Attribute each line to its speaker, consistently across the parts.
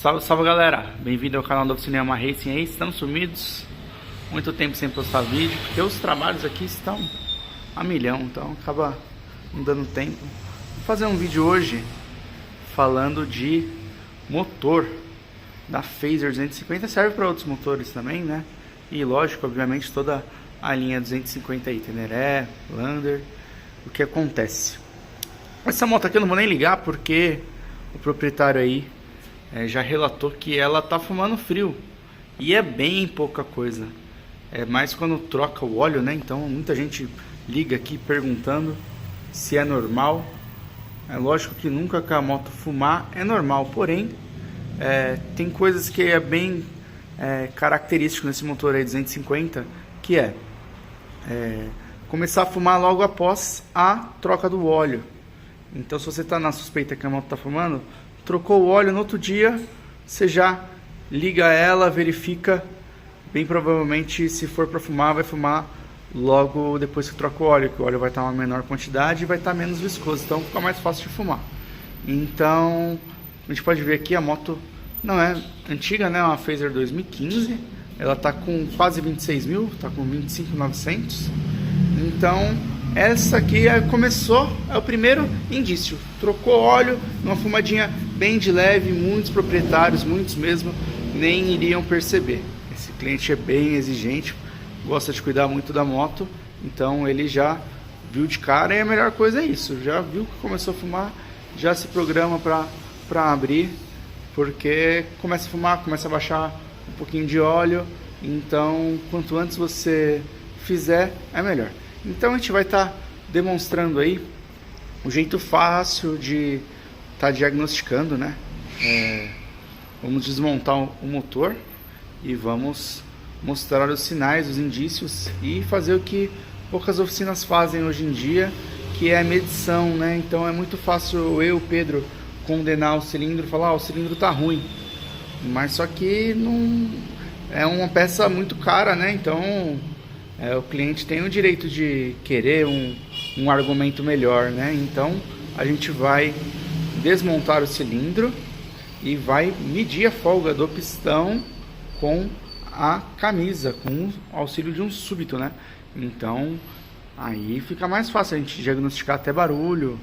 Speaker 1: Salve, salve galera, bem-vindo ao canal da Oficina Yamaha Racing aí. Estamos sumidos, muito tempo sem postar vídeo, porque os trabalhos aqui estão a milhão, então acaba não dando tempo. Vou fazer um vídeo hoje falando de motor da Phaser 250, serve para outros motores também, né? E lógico, obviamente toda a linha 250 aí, Teneré, Lander. O que acontece? Essa moto aqui eu não vou nem ligar porque o proprietário aí já relatou que ela tá fumando frio. E é bem pouca coisa. É mais quando troca o óleo, né? Então muita gente liga aqui perguntando se é normal. É lógico que nunca que a moto fumar é normal. Porém, tem coisas que é bem característico nesse motor aí 250, que começar a fumar logo após a troca do óleo. Então se você está na suspeita que a moto está fumando, trocou o óleo no outro dia, você já liga ela, verifica. Bem provavelmente, se for para fumar, vai fumar logo depois que troca o óleo, que o óleo vai estar uma menor quantidade e vai estar menos viscoso, então fica mais fácil de fumar. Então a gente pode ver aqui, a moto não é antiga, né? É uma Phaser 2015, ela está com quase 26 mil, está com 25.900. Então essa aqui começou, é o primeiro indício. Trocou óleo, uma fumadinha bem de leve. Muitos proprietários, muitos mesmo, nem iriam perceber. Esse cliente é bem exigente, gosta de cuidar muito da moto, então ele já viu de cara. E a melhor coisa é isso, já viu que começou a fumar, já se programa para abrir, porque começa a fumar, começa a baixar um pouquinho de óleo. Então quanto antes você fizer, é melhor. Então a gente vai estar demonstrando aí o jeito fácil de estar diagnosticando, né? Vamos desmontar o motor e vamos mostrar os sinais, os indícios e fazer o que poucas oficinas fazem hoje em dia, que é a medição, né? Então é muito fácil eu, Pedro, condenar o cilindro e falar: o cilindro tá ruim, mas só que não é uma peça muito cara, né? Então o cliente tem o direito de querer um argumento melhor, né? Então a gente vai desmontar o cilindro e vai medir a folga do pistão com a camisa, com o auxílio de um súbito, né? Então aí fica mais fácil a gente diagnosticar até barulho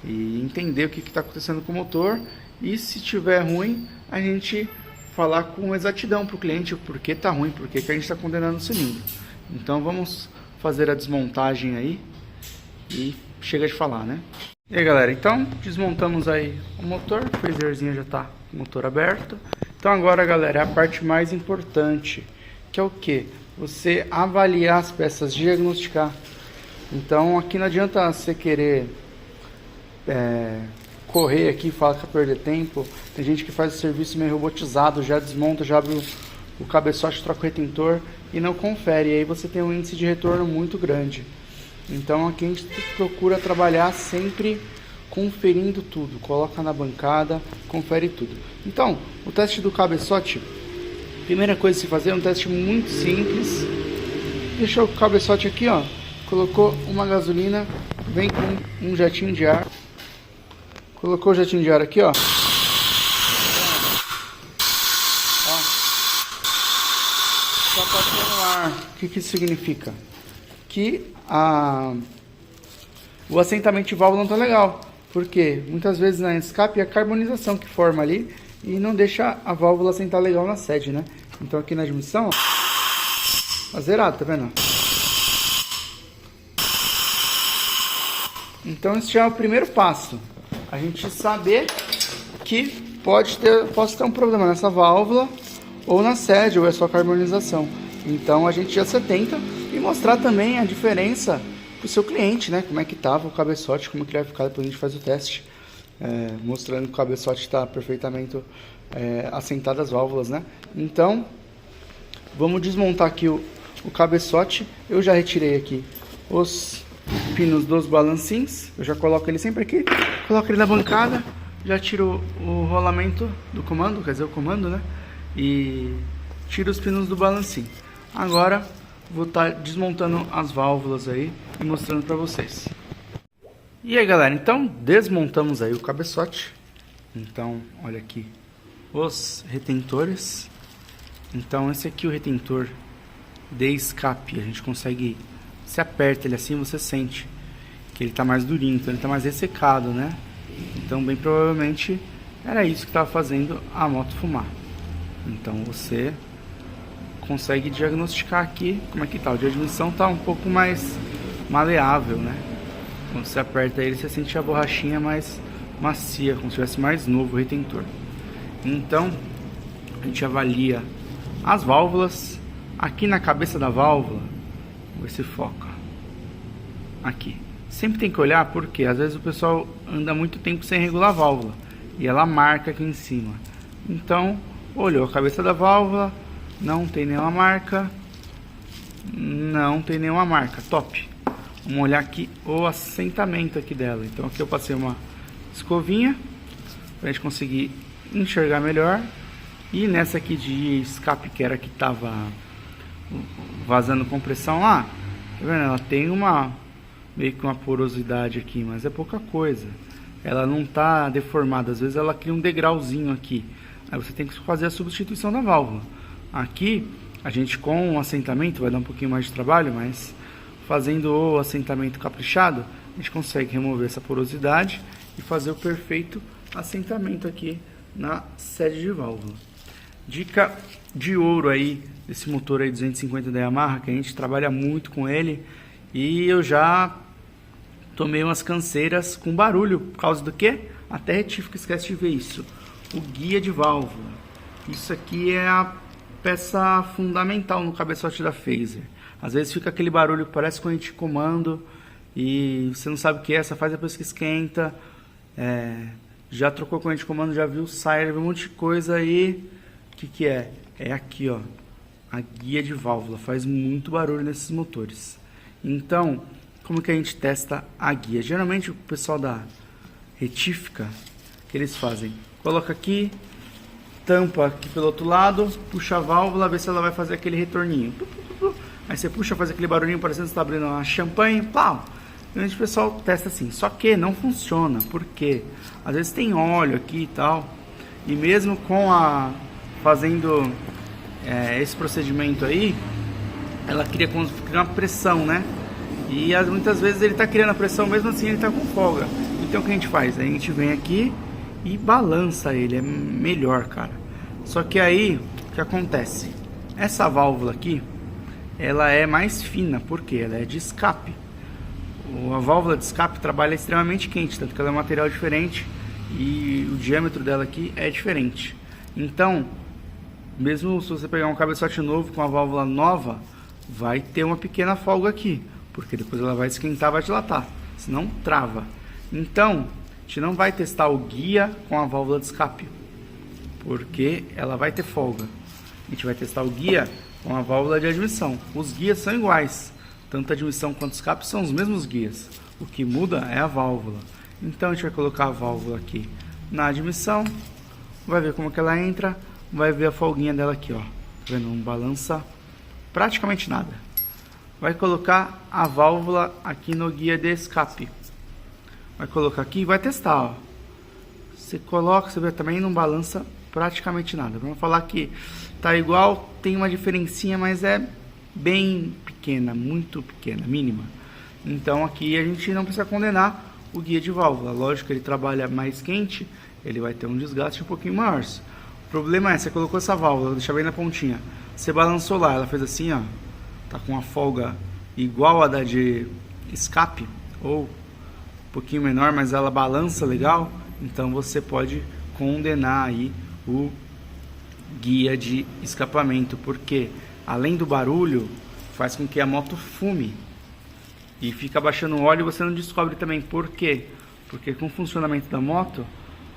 Speaker 1: e entender o que está acontecendo com o motor. E se tiver ruim, a gente falar com exatidão para o cliente o porquê está ruim, porque que a gente está condenando o cilindro. Então vamos fazer a desmontagem aí e chega de falar, né? E aí galera, então desmontamos aí o motor, o Phaserzinho já tá com o motor aberto. Então agora galera, é a parte mais importante, que é o que? Você avaliar as peças, diagnosticar. Então aqui não adianta você querer correr aqui e falar que vai perder tempo. Tem gente que faz o serviço meio robotizado, já desmonta, já abre o cabeçote, troca o retentor e não confere, e aí você tem um índice de retorno muito grande. Então aqui a gente procura trabalhar sempre conferindo tudo, coloca na bancada, confere tudo. Então o teste do cabeçote, primeira coisa a se fazer é um teste muito simples. Deixou o cabeçote aqui, ó, colocou uma gasolina, vem com um jatinho de ar, colocou o jatinho de ar aqui, ó. Tá passando ar. O que isso significa? Que o assentamento de válvula não tá legal. Porque muitas vezes na escape é a carbonização que forma ali e não deixa a válvula assentar legal na sede, né? Então aqui na admissão, ó, tá zerado, tá vendo? Então esse já é o primeiro passo. A gente saber que possa ter um problema nessa válvula ou na sede, ou é só carbonização. Então a gente já se atenta e mostrar também a diferença para o seu cliente, né? Como é que estava o cabeçote, como que ele vai ficar. Depois a gente faz o teste, mostrando que o cabeçote está perfeitamente assentado as válvulas, né? Então vamos desmontar aqui o cabeçote. Eu já retirei aqui os pinos dos balancinhos, eu já coloco ele sempre aqui, coloco ele na bancada, já tiro o rolamento do comando, quer dizer, o comando, né? E tiro os pinos do balancinho. Agora vou estar desmontando as válvulas aí e mostrando para vocês. E aí galera, então desmontamos aí o cabeçote. Então olha aqui os retentores. Então esse aqui é o retentor de escape. A gente consegue, se aperta ele assim, você sente que ele está mais durinho, então ele está mais ressecado, né? Então bem provavelmente era isso que estava fazendo a moto fumar. Então você consegue diagnosticar aqui como é que tá. O de admissão tá um pouco mais maleável, né? Quando você aperta ele, você sente a borrachinha mais macia, como se tivesse mais novo o retentor. Então a gente avalia as válvulas. Aqui na cabeça da válvula, vou ver se foca aqui. Sempre tem que olhar, porque às vezes o pessoal anda muito tempo sem regular a válvula e ela marca aqui em cima. Então olhou a cabeça da válvula, não tem nenhuma marca, não tem nenhuma marca, top. Vamos olhar aqui o assentamento aqui dela. Então aqui eu passei uma escovinha para a gente conseguir enxergar melhor. E nessa aqui de escape, que era que tava vazando compressão lá, tá vendo? Ela tem meio que uma porosidade aqui, mas é pouca coisa. Ela não tá deformada, às vezes ela cria um degrauzinho aqui. Aí você tem que fazer a substituição da válvula. Aqui a gente, com o assentamento, vai dar um pouquinho mais de trabalho, mas fazendo o assentamento caprichado, a gente consegue remover essa porosidade e fazer o perfeito assentamento aqui na sede de válvula. Dica de ouro aí desse motor aí 250 da Yamaha, que a gente trabalha muito com ele, e eu já tomei umas canseiras com barulho, por causa do que? Até retífica esquece de ver isso. O guia de válvula. Isso aqui é a peça fundamental no cabeçote da Phaser. Às vezes fica aquele barulho que parece corrente de comando e você não sabe o que é, só faz depois que esquenta. Já trocou corrente de comando, já viu, sai, viu um monte de coisa aí. O que é? É aqui, ó, a guia de válvula. Faz muito barulho nesses motores. Então, como que a gente testa a guia? Geralmente o pessoal da retífica, o que eles fazem? Coloca aqui, tampa aqui pelo outro lado, puxa a válvula, vê se ela vai fazer aquele retorninho. Aí você puxa, faz aquele barulhinho parecendo que você está abrindo uma champanhe, pau! E o pessoal testa assim, só que não funciona. Por quê? Às vezes tem óleo aqui e tal, e mesmo com fazendo esse procedimento aí, ela cria uma pressão, né? E muitas vezes ele está criando a pressão, mesmo assim ele está com folga. Então o que a gente faz? A gente vem aqui e balança ele, é melhor, cara. Só que aí, o que acontece? Essa válvula aqui, ela é mais fina, porque ela é de escape. A válvula de escape trabalha extremamente quente, tanto que ela é um material diferente e o diâmetro dela aqui é diferente. Então, mesmo se você pegar um cabeçote novo com a válvula nova, vai ter uma pequena folga aqui, porque depois ela vai esquentar, vai dilatar, senão trava. Então, a gente não vai testar o guia com a válvula de escape, porque ela vai ter folga. A gente vai testar o guia com a válvula de admissão. Os guias são iguais, tanto a admissão quanto o escape são os mesmos guias. O que muda é a válvula. Então a gente vai colocar a válvula aqui na admissão, vai ver como que ela entra, vai ver a folguinha dela aqui, ó. Tá vendo? Não balança praticamente nada. Vai colocar a válvula aqui no guia de escape. Vai colocar aqui e vai testar, ó. Você coloca, você vê, também não balança praticamente nada. Vamos falar que tá igual, tem uma diferencinha, mas é bem pequena, muito pequena, mínima. Então aqui a gente não precisa condenar o guia de válvula. Lógico que ele trabalha mais quente, ele vai ter um desgaste um pouquinho maior. O problema é, você colocou essa válvula, deixa bem na pontinha, você balançou lá, ela fez assim, ó, tá com uma folga igual a da de escape, ou um pouquinho menor, mas ela balança legal, então você pode condenar aí o guia de escapamento, porque além do barulho, faz com que a moto fume e fica baixando o óleo e você não descobre também. Por quê? Porque com o funcionamento da moto,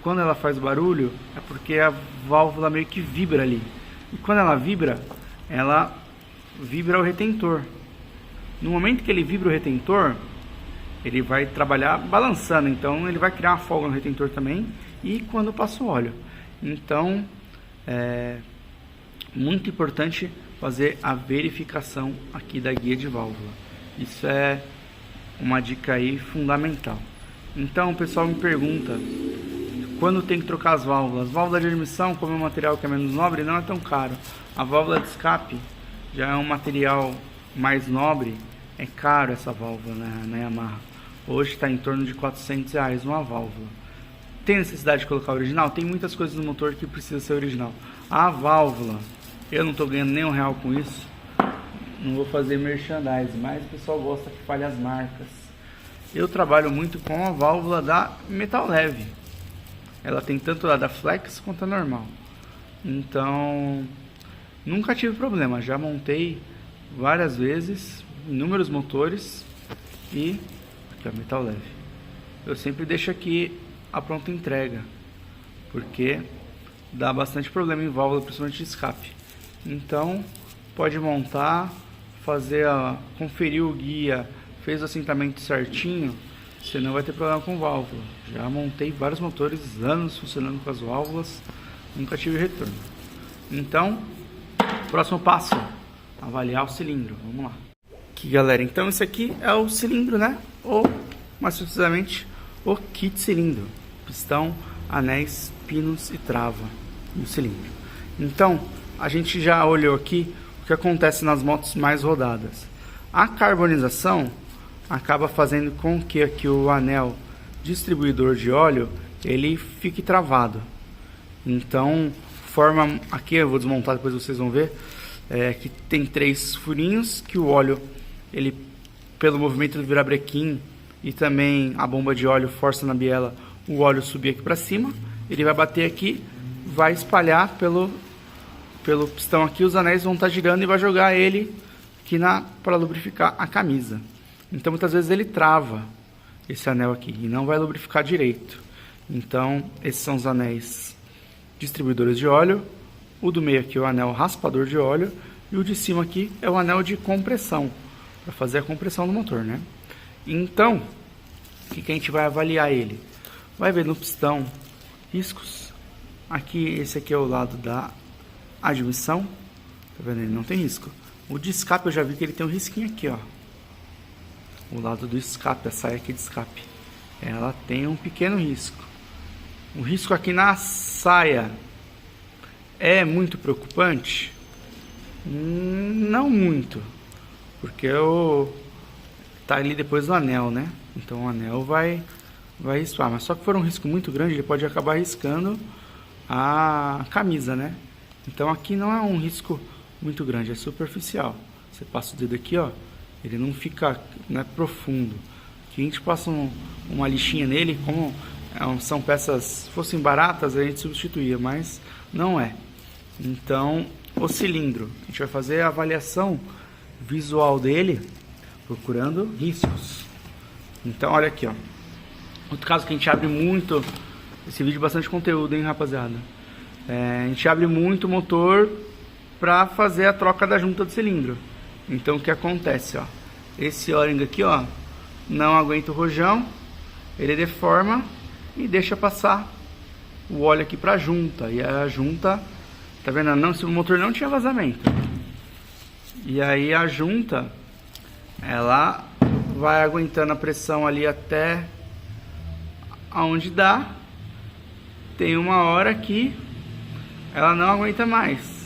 Speaker 1: quando ela faz barulho, é porque a válvula meio que vibra ali. E quando ela vibra o retentor. No momento que ele vibra o retentor, ele vai trabalhar balançando, então ele vai criar uma folga no retentor também, e quando passa o óleo. Então, é muito importante fazer a verificação aqui da guia de válvula. Isso é uma dica aí fundamental. Então o pessoal me pergunta Quando tem que trocar as válvulas? Válvula de admissão, como é um material que é menos nobre, não é tão caro. A válvula de escape já é um material mais nobre, é caro essa válvula na Yamaha. Hoje está em torno de R$400 uma válvula. Tem necessidade de colocar original? Tem muitas coisas no motor que precisa ser original. A válvula, eu não estou ganhando nem R$1 com isso. Não vou fazer merchandising, mas o pessoal gosta que fale as marcas. Eu trabalho muito com a válvula da Metal Leve. Ela tem tanto a da Flex quanto a normal. Então, nunca tive problema. Já montei várias vezes, inúmeros motores. E aqui a Metal Leve. Eu sempre deixo aqui a pronta entrega, porque dá bastante problema em válvula, principalmente de escape. Então, pode montar, conferir o guia, fez o assentamento certinho, você não vai ter problema com válvula. Já montei vários motores, anos funcionando com as válvulas, nunca tive retorno. Então, próximo passo, avaliar o cilindro. Vamos lá. Aqui, galera, então esse aqui é o cilindro, né? Ou, mais precisamente, o kit cilindro. Pistão, anéis, pinos e trava no cilindro. Então, a gente já olhou aqui o que acontece nas motos mais rodadas. A carbonização acaba fazendo com que aqui o anel distribuidor de óleo ele fique travado. Então, forma aqui, eu vou desmontar, depois vocês vão ver, que tem 3 furinhos que o óleo, ele pelo movimento do virabrequim e também a bomba de óleo força na biela o óleo subir aqui para cima, ele vai bater aqui, vai espalhar pelo pistão aqui, os anéis vão estar girando e vai jogar ele aqui para lubrificar a camisa. Então muitas vezes ele trava esse anel aqui e não vai lubrificar direito. Então esses são os anéis distribuidores de óleo. O do meio aqui é o anel raspador de óleo e o de cima aqui é o anel de compressão, para fazer a compressão do motor, né? Então, o que a gente vai avaliar ele? Vai ver no pistão riscos. Aqui, esse aqui é o lado da admissão. Tá vendo? Ele não tem risco. O de escape eu já vi que ele tem um risquinho aqui, ó. O lado do escape, a saia aqui de escape. Ela tem um pequeno risco. O risco aqui na saia é muito preocupante? Não muito. Porque tá ali depois do anel, né? Então o anel vai riscar. Mas só que for um risco muito grande, ele pode acabar riscando a camisa, né? Então aqui não é um risco muito grande, é superficial. Você passa o dedo aqui, ó, ele não fica, não é profundo. Aqui a gente passa uma lixinha nele, como são peças, se fossem baratas a gente substituía, mas não é. Então o cilindro, a gente vai fazer a avaliação visual dele, procurando riscos. Então olha aqui, ó. Outro caso que a gente abre muito, esse vídeo é bastante conteúdo, hein, rapaziada. A gente abre muito o motor para fazer a troca da junta do cilindro. Então o que acontece, ó, esse O-ring aqui, ó, não aguenta o rojão, ele deforma e deixa passar o óleo aqui para a junta. E a junta, tá vendo? Não, se o motor não tinha vazamento. E aí a junta, ela vai aguentando a pressão ali até aonde dá. Tem uma hora que ela não aguenta mais.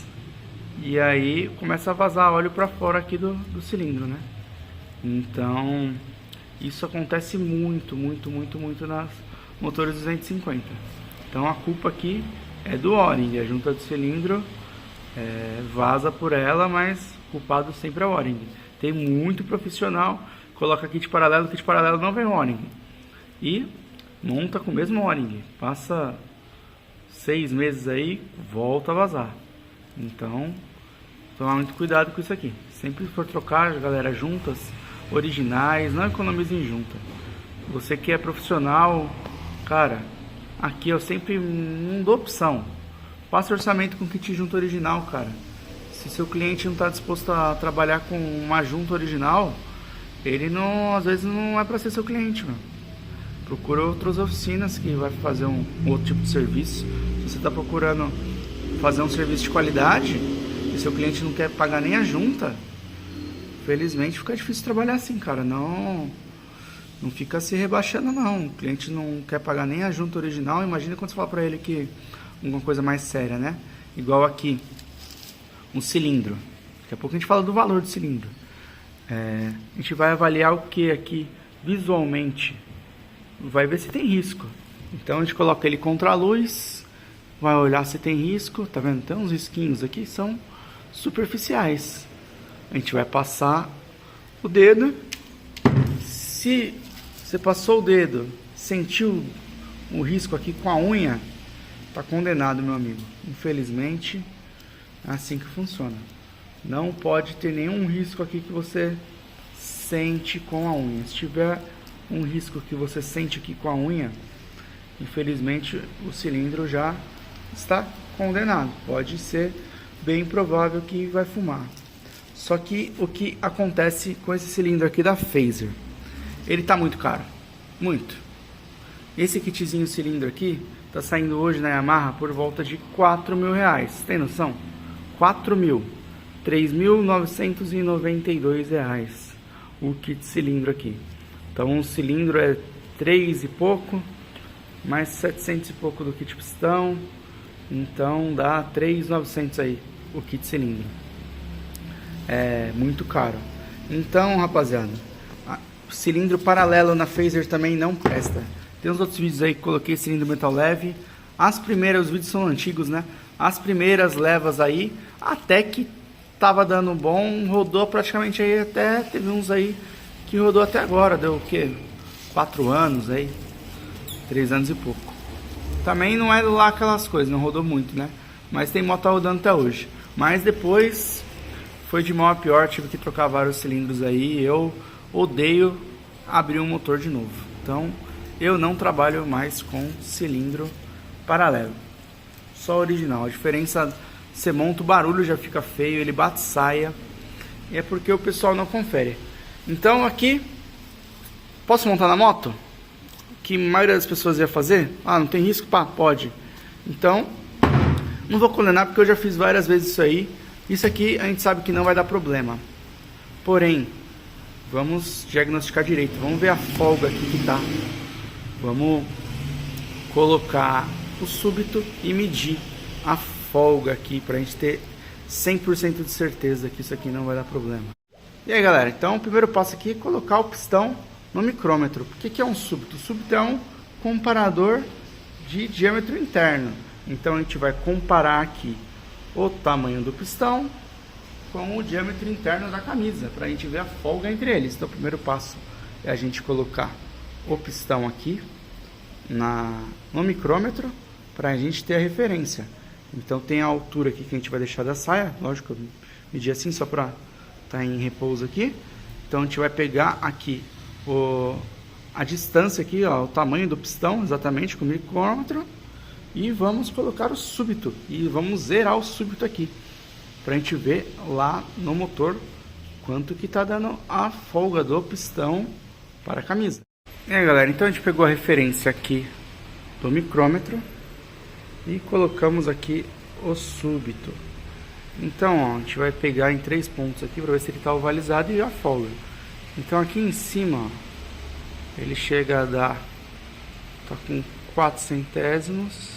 Speaker 1: E aí começa a vazar óleo para fora aqui do cilindro, né? Então isso acontece muito nas motores 250. Então a culpa aqui é do O-ring, a junta do cilindro vaza por ela, mas o culpado sempre é o O-ring. Tem muito profissional, coloca kit paralelo, kit paralelo não vem O-ring e monta com o mesmo O-ring, passa 6 meses aí, volta a vazar. Então tomar muito cuidado com isso aqui. Sempre for trocar, galera, juntas originais, não economize em junta. Você que é profissional, cara, aqui eu sempre não dou opção. Passa orçamento com kit junta original, cara. Se seu cliente não está disposto a trabalhar com uma junta original, ele não, às vezes não é para ser seu cliente, mano. Procura outras oficinas que vai fazer um outro tipo de serviço. Se você está procurando fazer um serviço de qualidade e seu cliente não quer pagar nem a junta, felizmente fica difícil trabalhar assim, cara. Não fica se rebaixando não, o cliente não quer pagar nem a junta original, imagina quando você fala para ele que alguma coisa mais séria, né? Igual aqui, um cilindro, daqui a pouco a gente fala do valor do cilindro. A gente vai avaliar o que aqui visualmente, vai ver se tem risco. Então a gente coloca ele contra a luz, vai olhar se tem risco, tá vendo? Tem uns risquinhos aqui, são superficiais. A gente vai passar o dedo, se você passou o dedo, sentiu um risco aqui com a unha, tá condenado, meu amigo. Infelizmente, é assim que funciona. Não pode ter nenhum risco aqui que você sente com a unha. Se tiver um risco que você sente aqui com a unha, infelizmente o cilindro já está condenado. Pode ser bem provável que vai fumar. Só que o que acontece com esse cilindro aqui da Phaser? Ele tá muito caro, muito. Esse kitzinho cilindro aqui tá saindo hoje na Yamaha por volta de 4 mil reais. Tem noção? 4 mil. 3.992 reais o kit cilindro aqui. Então o cilindro é 3 e pouco, mais 700 e pouco do kit pistão. Então dá 3.900 aí o kit cilindro. É muito caro. Então, rapaziada, cilindro paralelo na Phaser também não presta. Tem uns outros vídeos aí que coloquei cilindro metal leve. Os vídeos são antigos, né? As primeiras levas aí, até que tava dando bom, rodou praticamente aí até, teve uns aí que rodou até agora, deu o que? 4 anos aí, 3 anos e pouco. Também não é lá aquelas coisas, não rodou muito, né? Mas tem moto rodando até hoje. Mas depois foi de mal a pior, tive que trocar vários cilindros aí. Eu odeio abrir um motor de novo. Então eu não trabalho mais com cilindro paralelo, só original. A diferença, você monta o barulho, já fica feio, ele bate saia, e é porque o pessoal não confere. Então aqui, posso montar na moto? Que a maioria das pessoas ia fazer? Ah, não tem risco? Pá, pode. Então, não vou condenar porque eu já fiz várias vezes isso aí. Isso aqui a gente sabe que não vai dar problema. Porém, vamos diagnosticar direito. Vamos ver a folga aqui que tá. Vamos colocar o súbito e medir a folga aqui pra gente ter 100% de certeza que isso aqui não vai dar problema. E aí, galera, então o primeiro passo aqui é colocar o pistão no micrômetro. O que é um súbito? O súbito é um comparador de diâmetro interno. Então a gente vai comparar aqui o tamanho do pistão com o diâmetro interno da camisa, para a gente ver a folga entre eles. Então o primeiro passo é a gente colocar o pistão aqui no micrômetro, para a gente ter a referência. Então tem a altura aqui que a gente vai deixar da saia, lógico, eu medi assim só para estar em repouso aqui. Então a gente vai pegar aqui a distância aqui, ó, o tamanho do pistão exatamente com o micrômetro, e vamos colocar o súbito e vamos zerar o súbito aqui pra gente ver lá no motor quanto que tá dando a folga do pistão para a camisa. E aí, galera, então a gente pegou a referência aqui do micrômetro e colocamos aqui o súbito. Então, ó, a gente vai pegar em 3 pontos aqui para ver se ele tá ovalizado e a folga. Então aqui em cima, ó, ele chega a dar, tá com 4 centésimos.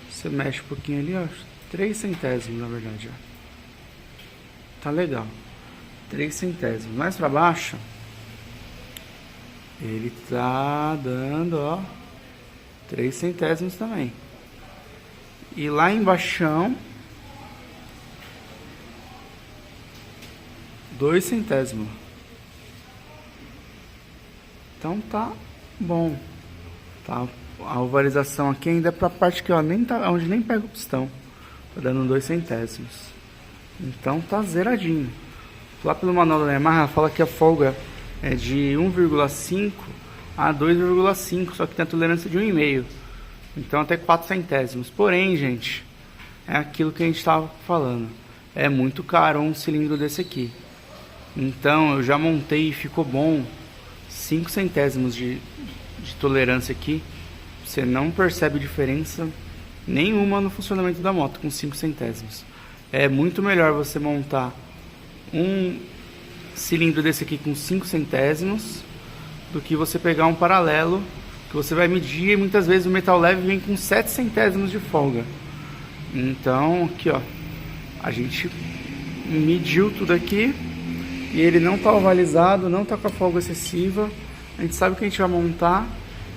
Speaker 1: Você mexe um pouquinho ali, ó, 3 centésimos na verdade, ó. Tá legal, 3 centésimos. Mais para baixo, ele tá dando, ó, 3 centésimos também. E lá embaixo, 2 centésimos. Então tá bom. Tá, a ovalização aqui ainda é pra parte que, ó, nem tá, onde nem pega o pistão. Tá dando 2 centésimos. Então tá zeradinho. Lá pelo manual da Yamaha fala que a folga é de 1,5 a 2,5, só que tem a tolerância de 1,5. Então até 4 centésimos. Porém, gente, é aquilo que a gente estava falando. É muito caro um cilindro desse aqui. Então eu já montei e ficou bom. 5 centésimos de tolerância aqui. Você não percebe diferença nenhuma no funcionamento da moto com 5 centésimos. É muito melhor você montar um cilindro desse aqui com 5 centésimos do que você pegar um paralelo, que você vai medir, e muitas vezes o metal leve vem com 7 centésimos de folga. Então, aqui ó, a gente mediu tudo aqui, e ele não tá ovalizado, não tá com a folga excessiva, a gente sabe que a gente vai montar,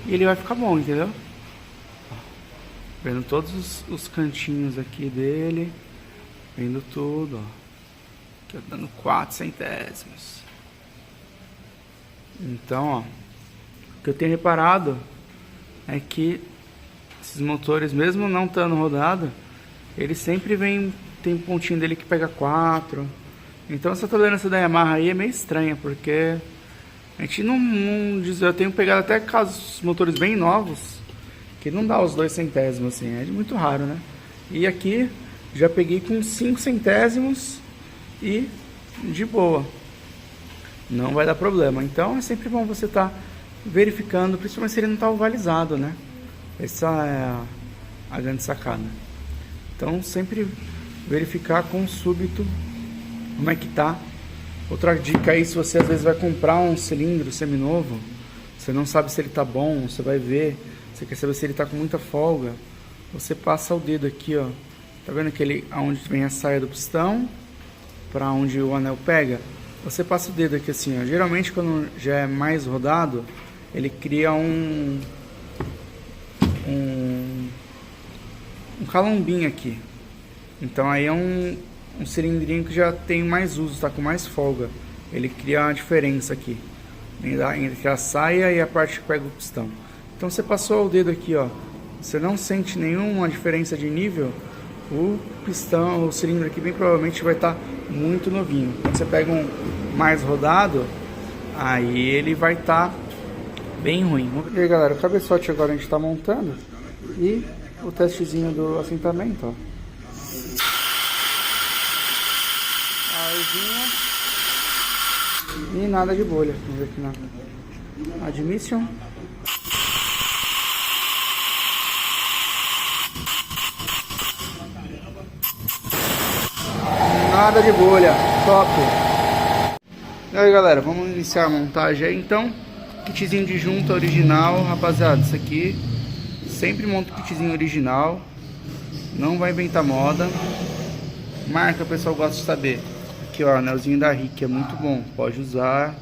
Speaker 1: e ele vai ficar bom, entendeu? Vendo todos os cantinhos aqui dele, vendo tudo, ó, aqui, dando 4 centésimos. Então, ó, o que eu tenho reparado é que esses motores, mesmo não estando rodado, ele sempre tem um pontinho dele que pega 4. Então essa tolerância da Yamaha aí é meio estranha, porque a gente não diz, eu tenho pegado até casos motores bem novos que não dá os 2 centésimos assim, é muito raro, né? E aqui já peguei com 5 centésimos e de boa, não vai dar problema. Então é sempre bom você estar verificando, principalmente se ele não está ovalizado, né? Essa é a grande sacada. Então sempre verificar com súbito como é que tá. Outra dica aí, se você às vezes vai comprar um cilindro seminovo, você não sabe se ele tá bom, você vai ver, você quer saber se ele tá com muita folga, você passa o dedo aqui, ó. Tá vendo aquele aonde vem a saia do pistão para onde o anel pega? Você passa o dedo aqui assim, ó. Geralmente quando já é mais rodado, ele cria um calombinho aqui. Então aí é um cilindrinho que já tem mais uso, tá com mais folga. Ele cria uma diferença aqui entre a saia e a parte que pega o pistão. Então você passou o dedo aqui, ó, você não sente nenhuma diferença de nível, o pistão, o cilindro aqui bem provavelmente vai estar muito novinho. Quando você pega um mais rodado, aí ele vai estar bem ruim. E aí galera, o cabeçote agora a gente está montando e o testezinho do assentamento, ó. E nada de bolha. Vamos ver aqui na admission. Nada de bolha, top. E aí galera, vamos iniciar a montagem aí então. Kitzinho de junta original, rapaziada, isso aqui sempre monta o kitzinho original, não vai inventar moda. Marca, o pessoal gosta de saber. Aqui ó, anelzinho da RIC é muito bom, pode usar,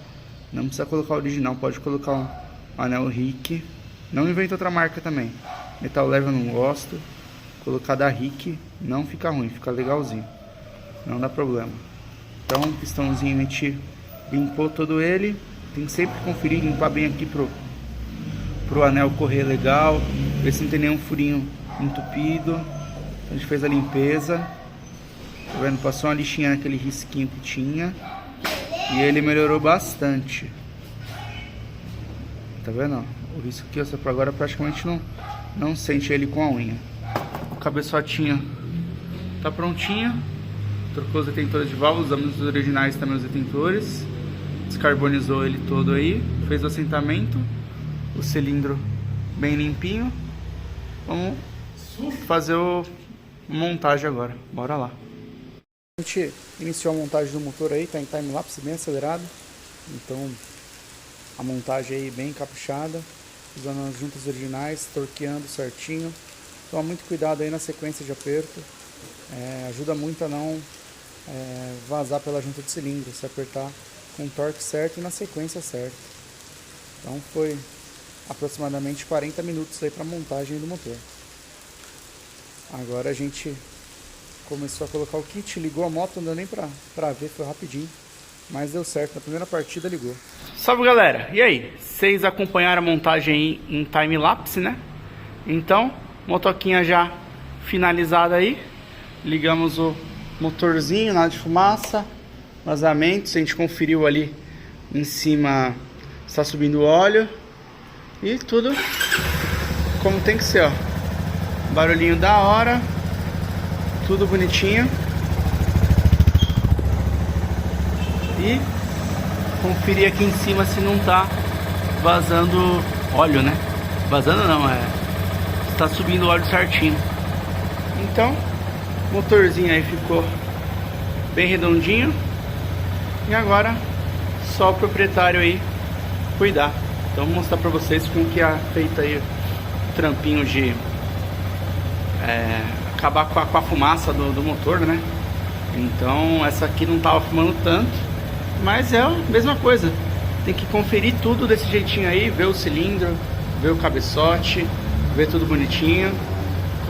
Speaker 1: não precisa colocar o original, pode colocar um anel RIC. Não inventa outra marca também. Metal leve eu não gosto, colocar da RIC não fica ruim, fica legalzinho, não dá problema. Então o pistãozinho a gente limpou todo ele, tem que sempre conferir, limpar bem aqui pro anel correr legal, ver se não tem nenhum furinho entupido. Então a gente fez a limpeza. Tá vendo? Passou uma lixinha naquele risquinho que tinha e ele melhorou bastante. Tá vendo? O risco aqui, você agora praticamente não sente ele com a unha. O cabeçotinho tá prontinho. Trocou os detentores de válvula, usamos os originais também os detentores. Descarbonizou ele todo aí. Fez o assentamento. O cilindro bem limpinho. Vamos fazer a montagem agora. Bora lá. A gente iniciou a montagem do motor aí, tá em time-lapse bem acelerado. Então a montagem aí bem caprichada, usando as juntas originais, torqueando certinho. Toma muito cuidado aí na sequência de aperto, ajuda muito a não vazar pela junta de cilindro, se apertar com o torque certo e na sequência certa. Então foi aproximadamente 40 minutos aí para a montagem do motor. Agora a gente começou a colocar o kit, ligou a moto, não deu nem pra ver, foi rapidinho, mas deu certo, na primeira partida ligou. Salve galera, e aí? Vocês acompanharam a montagem aí em time-lapse, né? Então, motoquinha já finalizada aí, ligamos o motorzinho, nada de fumaça, vazamentos, a gente conferiu ali em cima, está subindo óleo e tudo como tem que ser, ó. Barulhinho da hora. Tudo bonitinho. E conferir aqui em cima se não tá vazando óleo, né? Vazando não, está subindo óleo certinho. Então, o motorzinho aí ficou bem redondinho. E agora, só o proprietário aí cuidar. Então vou mostrar pra vocês como que é feito aí o trampinho de acabar com a fumaça do motor, né? Então essa aqui não tava fumando tanto, mas é a mesma coisa. Tem que conferir tudo desse jeitinho aí, ver o cilindro, ver o cabeçote, ver tudo bonitinho,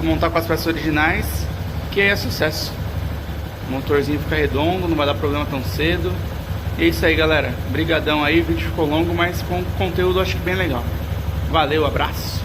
Speaker 1: montar com as peças originais, que aí é sucesso. O motorzinho fica redondo, não vai dar problema tão cedo. E é isso aí, galera. Brigadão aí, o vídeo ficou longo, mas com conteúdo acho que bem legal. Valeu, abraço.